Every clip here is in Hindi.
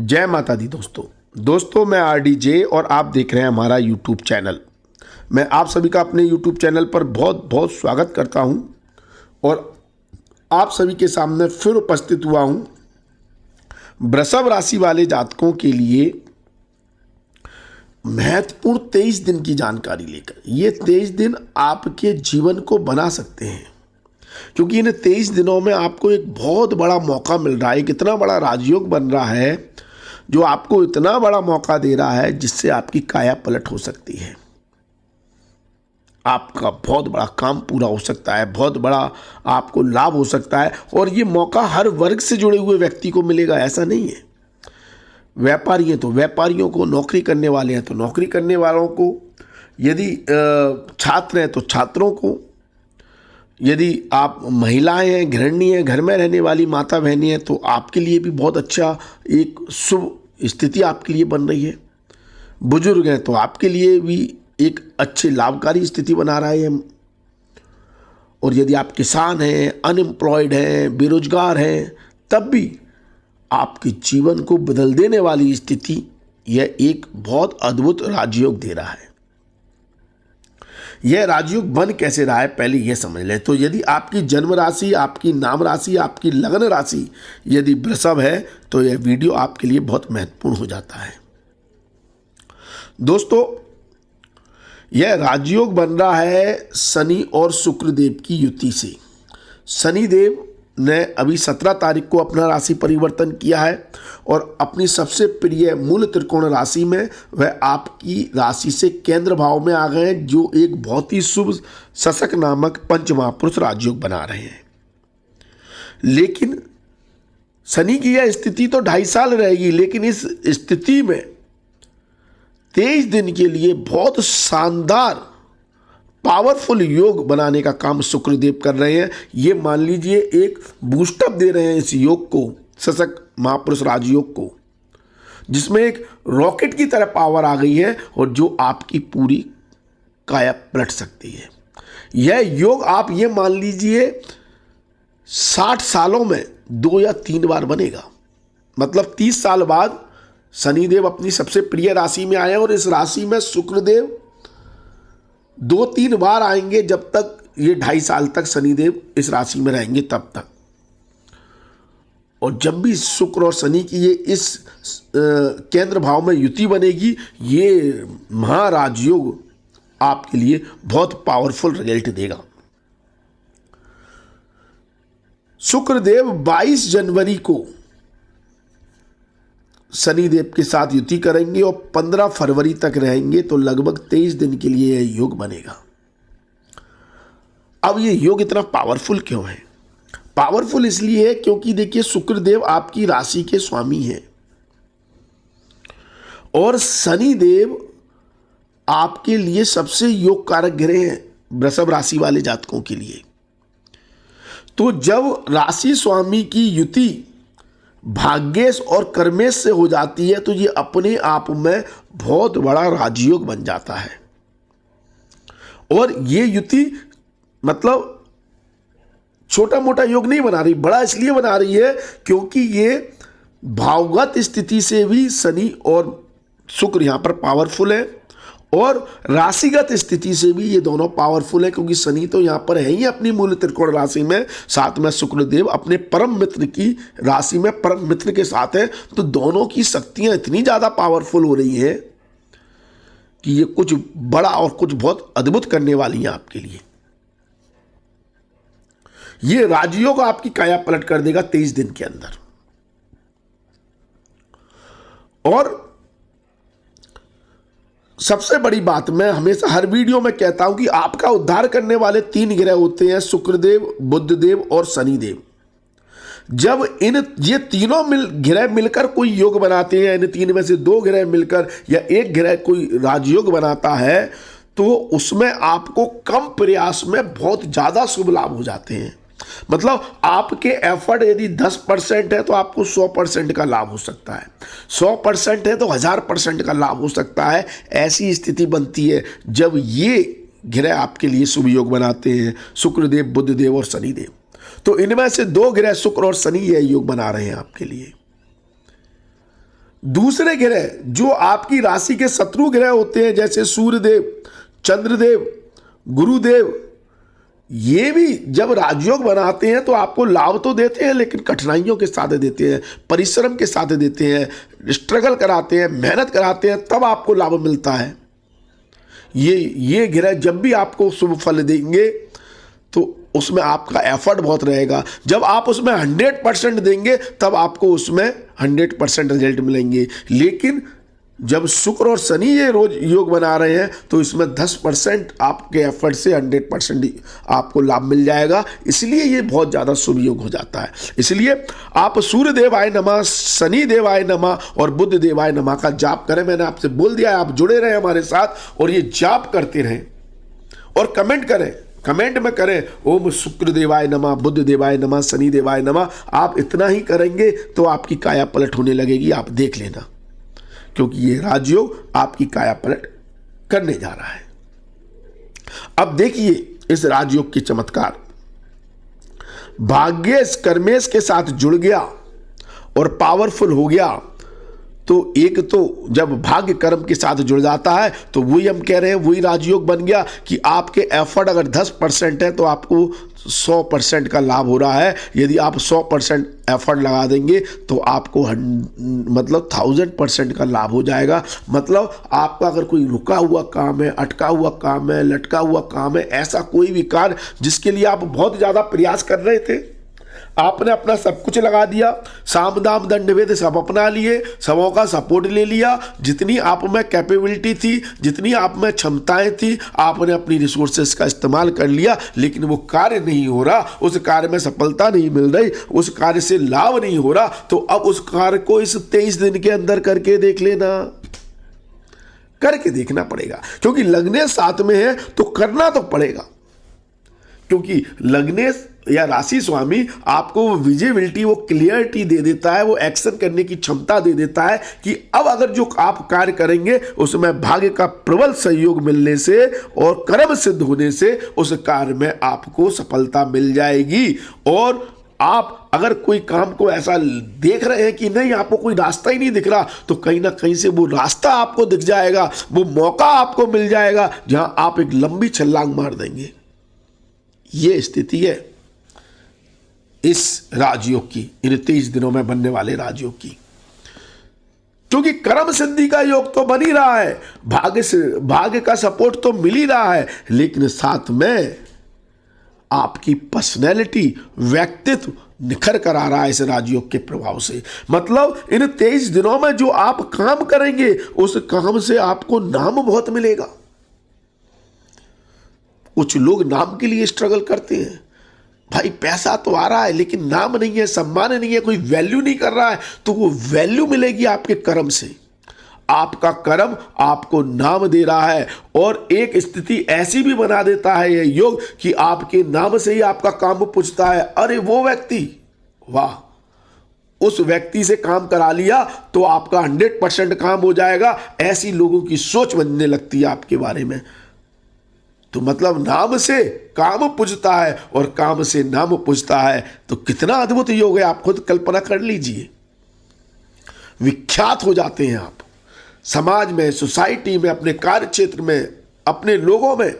जय माता दी दोस्तों मैं RDJ और आप देख रहे हैं हमारा YouTube चैनल। मैं आप सभी का अपने YouTube चैनल पर बहुत बहुत स्वागत करता हूं और आप सभी के सामने फिर उपस्थित हुआ हूं वृषभ राशि वाले जातकों के लिए महत्वपूर्ण 23 दिन की जानकारी लेकर। ये 23 दिन आपके जीवन को बना सकते हैं, क्योंकि इन 23 दिनों में आपको एक बहुत बड़ा मौका मिल रहा है। एक इतना बड़ा राजयोग बन रहा है जो आपको इतना बड़ा मौका दे रहा है जिससे आपकी काया पलट हो सकती है। आपका बहुत बड़ा काम पूरा हो सकता है, बहुत बड़ा आपको लाभ हो सकता है। और ये मौका हर वर्ग से जुड़े हुए व्यक्ति को मिलेगा, ऐसा नहीं है। व्यापारी हैं तो व्यापारियों को, नौकरी करने वाले हैं तो नौकरी करने वालों को, यदि छात्र हैं तो छात्रों को, यदि आप महिलाएं हैं, गृहिणी हैं, घर में रहने वाली माता बहनें हैं तो आपके लिए भी बहुत अच्छा एक शुभ स्थिति आपके लिए बन रही है। बुजुर्ग हैं तो आपके लिए भी एक अच्छी लाभकारी स्थिति बना रहे हैं। और यदि आप किसान हैं, अनएम्प्लॉयड हैं, बेरोजगार हैं, तब भी आपके जीवन को बदल देने वाली स्थिति यह एक बहुत अद्भुत राजयोग दे रहा है। यह राजयोग बन कैसे रहा है, पहले यह समझ लें। तो यदि आपकी जन्म राशि, आपकी नाम राशि, आपकी लगन राशि यदि वृषभ है तो यह वीडियो आपके लिए बहुत महत्वपूर्ण हो जाता है। दोस्तों, यह राजयोग बन रहा है शनि और शुक्र देव की युति से। शनि देव ने अभी 17 तारीख को अपना राशि परिवर्तन किया है और अपनी सबसे प्रिय मूल त्रिकोण राशि में वह आपकी राशि से केंद्र भाव में आ गए हैं, जो एक बहुत ही शुभ शशक नामक पंच महापुरुष राजयोग बना रहे हैं। लेकिन शनि की यह स्थिति तो 2.5 साल रहेगी, लेकिन इस स्थिति में 23 दिन के लिए बहुत शानदार पावरफुल योग बनाने का काम शुक्रदेव कर रहे हैं। ये मान लीजिए एक बूस्टअप दे रहे हैं इस योग को, शशक महापुरुष राजयोग को, जिसमें एक रॉकेट की तरह पावर आ गई है और जो आपकी पूरी काया पलट सकती है। यह योग आप ये मान लीजिए 60 सालों में 2 या 3 बार बनेगा। मतलब 30 साल बाद शनिदेव अपनी सबसे प्रिय राशि में आए और इस राशि में शुक्रदेव 2-3 बार आएंगे। जब तक ये 2.5 साल तक शनिदेव इस राशि में रहेंगे तब तक। और जब भी शुक्र और शनि की ये इस केंद्र भाव में युति बनेगी, ये महाराजयोग आपके लिए बहुत पावरफुल रिजल्ट देगा। शुक्रदेव 22 जनवरी को शनिदेव के साथ युति करेंगे और 15 फरवरी तक रहेंगे, तो लगभग 23 दिन के लिए यह योग बनेगा। अब ये योग इतना पावरफुल क्यों है? पावरफुल इसलिए है क्योंकि देखिए, शुक्रदेव आपकी राशि के स्वामी हैं और शनिदेव आपके लिए सबसे योग कारक ग्रह हैं वृषभ राशि वाले जातकों के लिए। तो जब राशि स्वामी की युति भाग्येश और कर्मेश से हो जाती है तो ये अपने आप में बहुत बड़ा राजयोग बन जाता है। और ये युति मतलब छोटा मोटा योग नहीं बना रही, बड़ा इसलिए बना रही है क्योंकि ये भावगत स्थिति से भी शनि और शुक्र यहां पर पावरफुल है और राशिगत स्थिति से भी ये दोनों पावरफुल है, क्योंकि शनि तो यहाँ पर है ही अपनी मूल त्रिकोण राशि में, साथ में शुक्रदेव अपने परम मित्र की राशि में परम मित्र के साथ है। तो दोनों की शक्तियां इतनी ज़्यादा पावरफुल हो रही हैं कि ये कुछ बड़ा और कुछ बहुत अद्भुत करने वाली हैं आपके लिए। ये राजयोग आपकी काया पलट कर देगा 23 दिन के अंदर। और सबसे बड़ी बात, मैं हमेशा हर वीडियो में कहता हूं कि आपका उद्धार करने वाले 3 ग्रह होते हैं, शुक्रदेव, बुधदेव और शनिदेव। जब ये तीनों ग्रह मिलकर कोई योग बनाते हैं, इन 3 में से 2 ग्रह मिलकर या एक ग्रह कोई राजयोग बनाता है, तो उसमें आपको कम प्रयास में बहुत ज्यादा शुभ लाभ हो जाते हैं। मतलब आपके एफर्ट यदि 10% है तो आपको 100% का लाभ हो सकता है, 100% है तो 1000% का लाभ हो सकता है। ऐसी स्थिति बनती है जब ये ग्रह आपके लिए शुभ योग बनाते हैं, शुक्रदेव, बुधदेव और शनिदेव। तो इनमें से 2 ग्रह शुक्र और शनि यह योग बना रहे हैं आपके लिए। दूसरे ग्रह जो आपकी राशि के शत्रु ग्रह होते हैं, जैसे सूर्यदेव, चंद्रदेव, गुरुदेव, ये भी जब राजयोग बनाते हैं तो आपको लाभ तो देते हैं, लेकिन कठिनाइयों के साथ देते हैं, परिश्रम के साथ देते हैं, स्ट्रगल कराते हैं, मेहनत कराते हैं, तब आपको लाभ मिलता है। ये ग्रह जब भी आपको शुभ फल देंगे तो उसमें आपका एफर्ट बहुत रहेगा। जब आप उसमें 100% देंगे तब आपको उसमें 100% रिजल्ट मिलेंगे। लेकिन जब शुक्र और शनि ये रोज योग बना रहे हैं तो इसमें 10% आपके एफर्ट से 100% आपको लाभ मिल जाएगा। इसलिए ये बहुत ज़्यादा शुभ योग हो जाता है। इसलिए आप सूर्य देवाय नमः, शनि देवाय नमः और बुध देवाय नमः का जाप करें। मैंने आपसे बोल दिया है, आप जुड़े रहें हमारे साथ और ये जाप करते रहें और कमेंट करें, कमेंट में करें ओम शुक्र देवाय नमः, बुध देवाय नमः, शनि देवाय नमः। आप इतना ही करेंगे तो आपकी काया पलट होने लगेगी, आप देख लेना, क्योंकि ये राजयोग आपकी काया पलट करने जा रहा है। अब देखिए इस राजयोग की चमत्कार। भाग्येश कर्मेश के साथ जुड़ गया और पावरफुल हो गया तो एक तो जब भाग्य कर्म के साथ जुड़ जाता है तो वही हम कह रहे हैं, वही राजयोग बन गया कि आपके एफर्ट अगर 10% है तो आपको 100% का लाभ हो रहा है। यदि आप 100% एफर्ट लगा देंगे तो आपको मतलब 1000% का लाभ हो जाएगा। मतलब आपका अगर कोई रुका हुआ काम है, अटका हुआ काम है, लटका हुआ काम है, ऐसा कोई भी कार्य जिसके लिए आप बहुत ज़्यादा प्रयास कर रहे थे, आपने अपना सब कुछ लगा दिया, साम दाम दंड भेद सब अपना लिए, सबों का सपोर्ट ले लिया, जितनी आप में कैपेबिलिटी थी, जितनी आप में क्षमताएं थी, आपने अपनी रिसोर्सेस का इस्तेमाल कर लिया, लेकिन वो कार्य नहीं हो रहा, उस कार्य में सफलता नहीं मिल रही, उस कार्य से लाभ नहीं हो रहा, तो अब उस कार्य को इस 23 दिन के अंदर करके देख लेना, करके देखना पड़ेगा। क्योंकि लगने साथ में है तो करना तो पड़ेगा, क्योंकि लगने या राशि स्वामी आपको वो विजिबिलिटी, वो क्लियरिटी दे देता है, वो एक्शन करने की क्षमता दे देता है कि अब अगर जो आप कार्य करेंगे उसमें भाग्य का प्रबल सहयोग मिलने से और कर्म सिद्ध होने से उस कार्य में आपको सफलता मिल जाएगी। और आप अगर कोई काम को ऐसा देख रहे हैं कि नहीं, आपको कोई रास्ता ही नहीं दिख रहा, तो कहीं ना कहीं से वो रास्ता आपको दिख जाएगा, वो मौका आपको मिल जाएगा जहां आप एक लंबी छलांग मार देंगे। ये स्थिति है इस राजयोग की, इन 23 दिनों में बनने वाले राजयोग की। क्योंकि कर्म सिद्धि का योग तो बन ही रहा है, भाग्य का सपोर्ट तो मिल ही रहा है, लेकिन साथ में आपकी पर्सनैलिटी, व्यक्तित्व निखर कर आ रहा है इस राजयोग के प्रभाव से। मतलब इन 23 दिनों में जो आप काम करेंगे उस काम से आपको नाम बहुत मिलेगा। कुछ लोग नाम के लिए स्ट्रगल करते हैं, भाई पैसा तो आ रहा है लेकिन नाम नहीं है, सम्मान नहीं है, कोई वैल्यू नहीं कर रहा है, तो वो वैल्यू मिलेगी आपके कर्म से। आपका कर्म आपको नाम दे रहा है और एक स्थिति ऐसी भी बना देता है यह योग कि आपके नाम से ही आपका काम पूछता है, अरे वो व्यक्ति, वाह, उस व्यक्ति से काम करा लिया तो आपका 100% काम हो जाएगा। ऐसी लोगों की सोच बनने लगती है आपके बारे में। तो मतलब नाम से काम पूजता है और काम से नाम पूजता है, तो कितना अद्भुत योग है, आप खुद कल्पना कर लीजिए। विख्यात हो जाते हैं आप समाज में, सोसाइटी में, अपने कार्य क्षेत्र में, अपने लोगों में।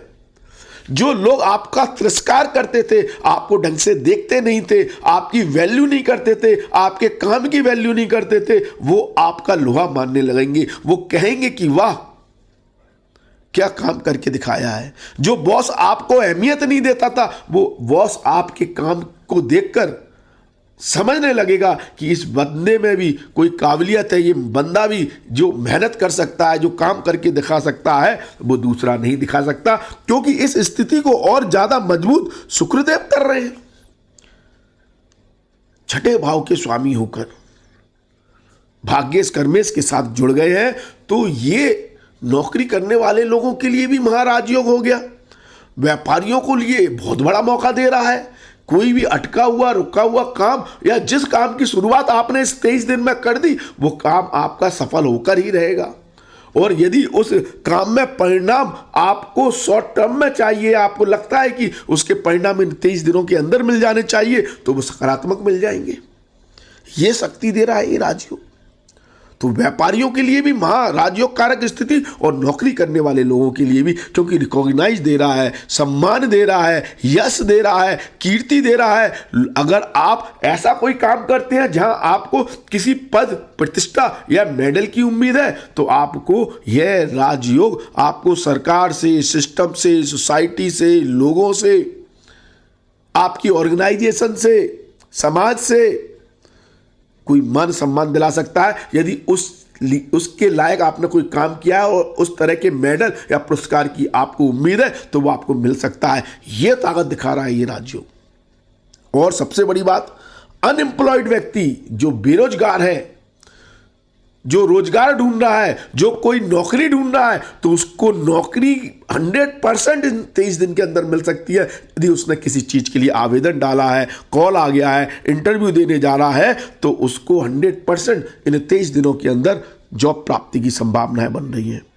जो लोग आपका तिरस्कार करते थे, आपको ढंग से देखते नहीं थे, आपकी वैल्यू नहीं करते थे, आपके काम की वैल्यू नहीं करते थे, वो आपका लोहा मानने लगेंगे। वो कहेंगे कि वाह, क्या काम करके दिखाया है। जो बॉस आपको अहमियत नहीं देता था, वो बॉस आपके काम को देखकर समझने लगेगा कि इस बंदे में भी कोई काबिलियत है, ये बंदा भी जो मेहनत कर सकता है, जो काम करके दिखा सकता है, वो दूसरा नहीं दिखा सकता। क्योंकि इस स्थिति को और ज्यादा मजबूत शुक्रदेव कर रहे हैं। छठे भाव के स्वामी होकर भाग्येश कर्मेश के साथ जुड़ गए हैं, तो ये नौकरी करने वाले लोगों के लिए भी महाराजयोग हो गया। व्यापारियों को लिए बहुत बड़ा मौका दे रहा है। कोई भी अटका हुआ, रुका हुआ काम या जिस काम की शुरुआत आपने इस 23 दिन में कर दी, वो काम आपका सफल होकर ही रहेगा। और यदि उस काम में परिणाम आपको शॉर्ट टर्म में चाहिए, आपको लगता है कि उसके परिणाम इन 23 दिनों के अंदर मिल जाने चाहिए, तो वो सकारात्मक मिल जाएंगे। ये शक्ति दे रहा है ये राजयोग। तो व्यापारियों के लिए भी महाराजयोग कारक स्थिति और नौकरी करने वाले लोगों के लिए भी, क्योंकि रिकॉग्नाइज दे रहा है, सम्मान दे रहा है, यश दे रहा है, कीर्ति दे रहा है। अगर आप ऐसा कोई काम करते हैं जहां आपको किसी पद प्रतिष्ठा या मेडल की उम्मीद है, तो आपको यह राजयोग आपको सरकार से, सिस्टम से, सोसाइटी से, लोगों से, आपकी ऑर्गेनाइजेशन से, समाज से कोई मान सम्मान दिला सकता है यदि उसके लायक आपने कोई काम किया है और उस तरह के मेडल या पुरस्कार की आपको उम्मीद है तो वो आपको मिल सकता है। यह ताकत दिखा रहा है ये राजयोग। और सबसे बड़ी बात, अनएम्प्लॉयड व्यक्ति जो बेरोजगार है, जो रोजगार ढूंढ रहा है, जो कोई नौकरी ढूंढ रहा है, तो उसको नौकरी 100% 23 दिन के अंदर मिल सकती है यदि उसने किसी चीज के लिए आवेदन डाला है, कॉल आ गया है, इंटरव्यू देने जा रहा है, तो उसको 100% इन 23 दिनों के अंदर जॉब प्राप्ति की संभावनाएं बन रही है।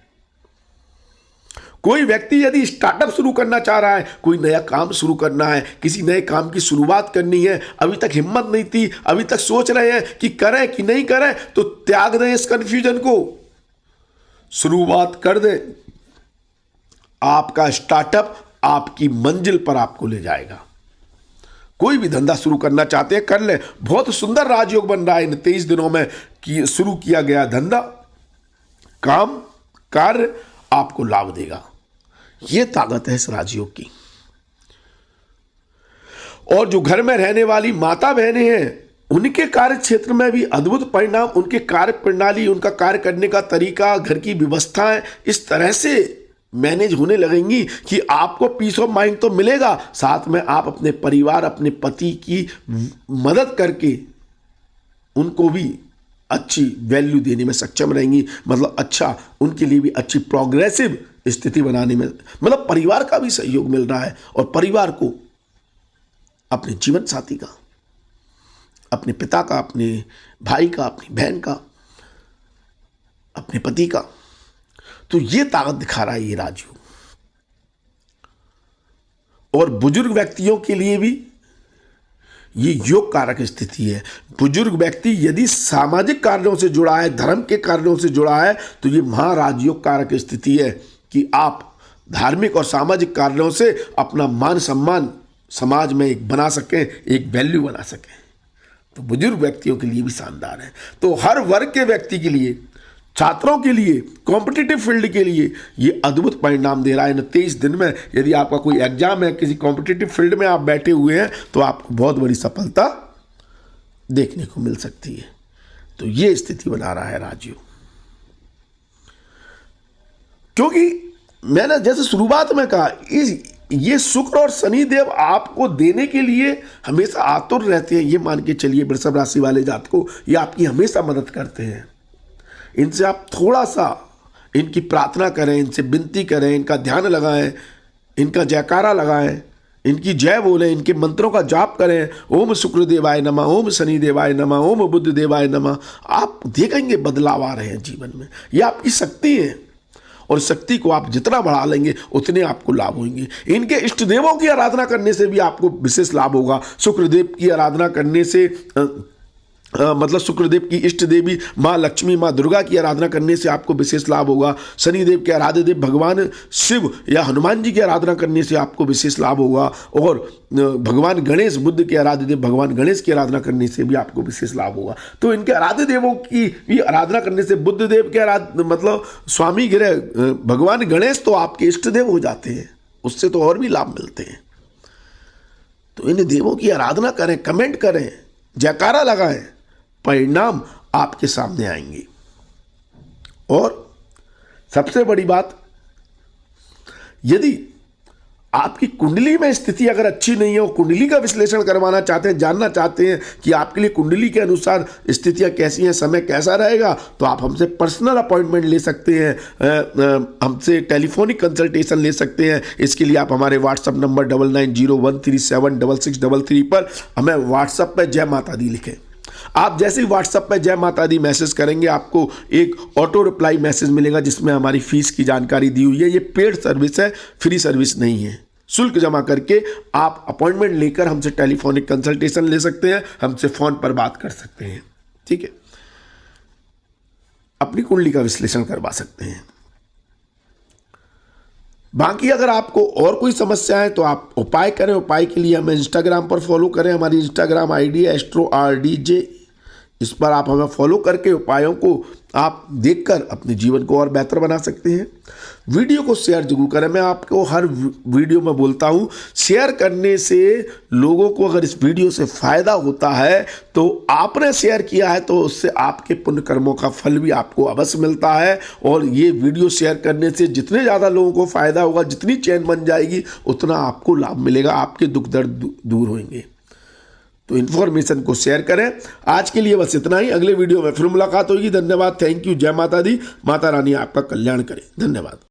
कोई व्यक्ति यदि स्टार्टअप शुरू करना चाह रहा है, कोई नया काम शुरू करना है, किसी नए काम की शुरुआत करनी है, अभी तक हिम्मत नहीं थी, अभी तक सोच रहे हैं कि करें कि नहीं करें, तो त्याग दें इस कंफ्यूजन को, शुरुआत कर दें। आपका स्टार्टअप आपकी मंजिल पर आपको ले जाएगा। कोई भी धंधा शुरू करना चाहते हैं, कर लें। बहुत सुंदर राजयोग बन रहा है इन 23 दिनों में कि शुरू किया गया धंधा, काम, कार्य आपको लाभ देगा। यह ताकत है इस राजयोग की। और जो घर में रहने वाली माता बहनें हैं, उनके कार्य क्षेत्र में भी अद्भुत परिणाम, उनके कार्य प्रणाली, उनका कार्य करने का तरीका, घर की व्यवस्थाएं इस तरह से मैनेज होने लगेंगी कि आपको पीस ऑफ माइंड तो मिलेगा, साथ में आप अपने परिवार, अपने पति की मदद करके उनको भी अच्छी वैल्यू देने में सक्षम रहेंगी। मतलब अच्छा, उनके लिए भी अच्छी प्रोग्रेसिव स्थिति बनाने में, मतलब परिवार का भी सहयोग मिल रहा है। और परिवार को अपने जीवन साथी का, अपने पिता का, अपने भाई का, अपनी बहन का, अपने पति का, तो ये ताकत दिखा रहा है ये राजयोग। और बुजुर्ग व्यक्तियों के लिए भी ये योग कारक स्थिति है। बुजुर्ग व्यक्ति यदि सामाजिक कार्यों से जुड़ा है, धर्म के कार्यों से जुड़ा है, तो ये महाराजयोग कारक स्थिति है कि आप धार्मिक और सामाजिक कार्यों से अपना मान सम्मान समाज में एक बना सकें, एक वैल्यू बना सकें। तो बुजुर्ग व्यक्तियों के लिए भी शानदार है। तो हर वर्ग के व्यक्ति के लिए, छात्रों के लिए, कॉम्पिटिटिव फील्ड के लिए ये अद्भुत परिणाम दे रहा है। 23 दिन में यदि आपका कोई एग्जाम है, किसी कॉम्पिटिटिव फील्ड में आप बैठे हुए हैं, तो आपको बहुत बड़ी सफलता देखने को मिल सकती है। तो ये स्थिति बना रहा है राजयोग। क्योंकि मैंने जैसे शुरुआत में कहा, ये शुक्र और शनिदेव आपको देने के लिए हमेशा आतुर रहते हैं। ये मान के चलिए वृषभ राशि वाले जात को, ये आपकी हमेशा मदद करते हैं। इनसे आप थोड़ा सा इनकी प्रार्थना करें, इनसे विनती करें, इनका ध्यान लगाएं, इनका जयकारा लगाएं, इनकी जय बोलें, इनके मंत्रों का जाप करें। ओम शुक्र देवाय नमः, ओम शनि देवाय नमः, ओम बुध देवाय नमः। आप देखेंगे बदलाव आ रहे हैं जीवन में। ये आपकी शक्ति है और शक्ति को आप जितना बढ़ा लेंगे उतने आपको लाभ होंगे। इनके इष्ट देवों की आराधना करने से भी आपको विशेष लाभ होगा। शुक्रदेव की आराधना करने से मतलब शुक्रदेव की इष्ट देवी माँ लक्ष्मी, माँ दुर्गा की आराधना करने से आपको विशेष लाभ होगा। शनिदेव के आराध्य देव भगवान शिव या हनुमान जी की आराधना करने से आपको विशेष लाभ होगा। और भगवान गणेश, बुद्ध के आराध्य देव भगवान गणेश की आराधना करने से भी आपको विशेष लाभ होगा। तो इनके आराध्य देवों की भी आराधना करने से, बुद्ध देव के मतलब स्वामी ग्रह भगवान गणेश तो आपके इष्ट देव हो जाते हैं, उससे तो और भी लाभ मिलते हैं। तो इन देवों की आराधना करें, कमेंट करें, जयकारा लगाएं, परिणाम आपके सामने आएंगे। और सबसे बड़ी बात, यदि आपकी कुंडली में स्थिति अगर अच्छी नहीं है और कुंडली का विश्लेषण करवाना चाहते हैं, जानना चाहते हैं कि आपके लिए कुंडली के अनुसार स्थितियां कैसी हैं, समय कैसा रहेगा, तो आप हमसे पर्सनल अपॉइंटमेंट ले सकते हैं, हमसे टेलीफोनिक कंसल्टेशन ले सकते हैं। इसके लिए आप हमारे व्हाट्सअप नंबर 9901376633 पर हमें व्हाट्सअप पर जय माता दी लिखें। आप जैसे ही व्हाट्सएप पे जय माता दी मैसेज करेंगे, आपको एक ऑटो रिप्लाई मैसेज मिलेगा जिसमें हमारी फीस की जानकारी दी हुई है। ये पेड सर्विस है, फ्री सर्विस नहीं है। शुल्क जमा करके आप अपॉइंटमेंट लेकर हमसे टेलीफोनिक कंसल्टेशन ले सकते हैं, हमसे फ़ोन पर बात कर सकते हैं। ठीक है। अपनी कुंडली का विश्लेषण करवा सकते हैं। बाकी अगर आपको और कोई समस्या है तो आप उपाय करें। उपाय के लिए हमें इंस्टाग्राम पर फॉलो करें। हमारी इंस्टाग्राम आईडी है AstroRDJ। इस पर आप हमें फॉलो करके उपायों को आप देखकर अपने जीवन को और बेहतर बना सकते हैं। वीडियो को शेयर जरूर करें। मैं आपको हर वीडियो में बोलता हूं, शेयर करने से लोगों को अगर इस वीडियो से फायदा होता है तो आपने शेयर किया है तो उससे आपके पुण्य कर्मों का फल भी आपको अवश्य मिलता है। और ये वीडियो शेयर करने से जितने ज़्यादा लोगों को फायदा होगा, जितनी चैन बन जाएगी, उतना आपको लाभ मिलेगा, आपके दुख दर्द दूर होंगे। तो इन्फॉर्मेशन को शेयर करें। आज के लिए बस इतना ही। अगले वीडियो में फिर मुलाकात होगी। धन्यवाद। Thank you. जय माता दी। माता रानी आपका कल्याण करे। धन्यवाद।